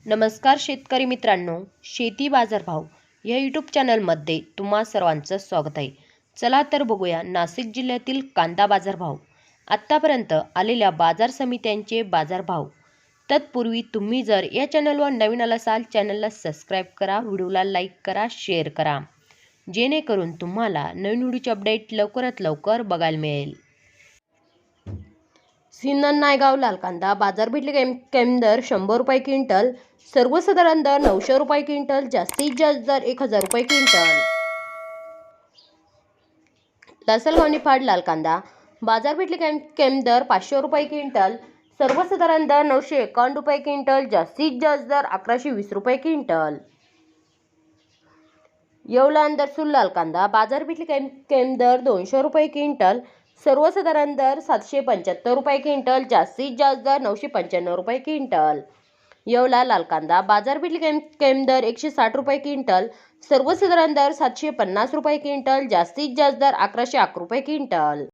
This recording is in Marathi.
नमस्कार शेतकरी मित्रांनो, शेती बाजारभाव या यूट्यूब चॅनलमध्ये तुम्हा सर्वांचं स्वागत आहे. चला तर बघूया नाशिक जिल्ह्यातील कांदा बाजारभाव. आत्तापर्यंत आलेल्या बाजार समित्यांचे बाजारभाव. तत्पूर्वी तुम्ही जर या चॅनलवर नवीन असाल चॅनलला सबस्क्राईब करा, व्हिडिओला लाईक करा, शेअर करा, जेणेकरून तुम्हाला नवीन व्हिडिओचे अपडेट लवकरात लवकर बघायला मिळेल. सिन्नर नायगाव लाल कांदा बाजार भेटले कमी दर 100 रुपये क्विंटल, सर्वसाधारण दर 900 रुपये क्विंटल, जास्तीत जास्त दर 1000 रुपये क्विंटल. लासलगाव निफाड लाल कांदा बाजार भेटले कमी दर 500 रुपये क्विंटल, सर्वसाधारण दर 951 रुपये क्विंटल, जास्तीत जास्त दर 1120 रुपये क्विंटल. येवला अंदरसूल लाल कांदा बाजार भेटले कमी दर 200 रुपये क्विंटल, सर्वसाधारण दर 775 रुपये क्विंटल, जास्तीत जास्त दर 995 रुपये क्विंटल. येवला लाल कांदा बाजार भेटले कमी दर 160 रुपये क्विंटल, सर्वसाधारण दर 750 रुपये क्विंटल, जास्तीत जास्त दर 1111 रुपये क्विंटल.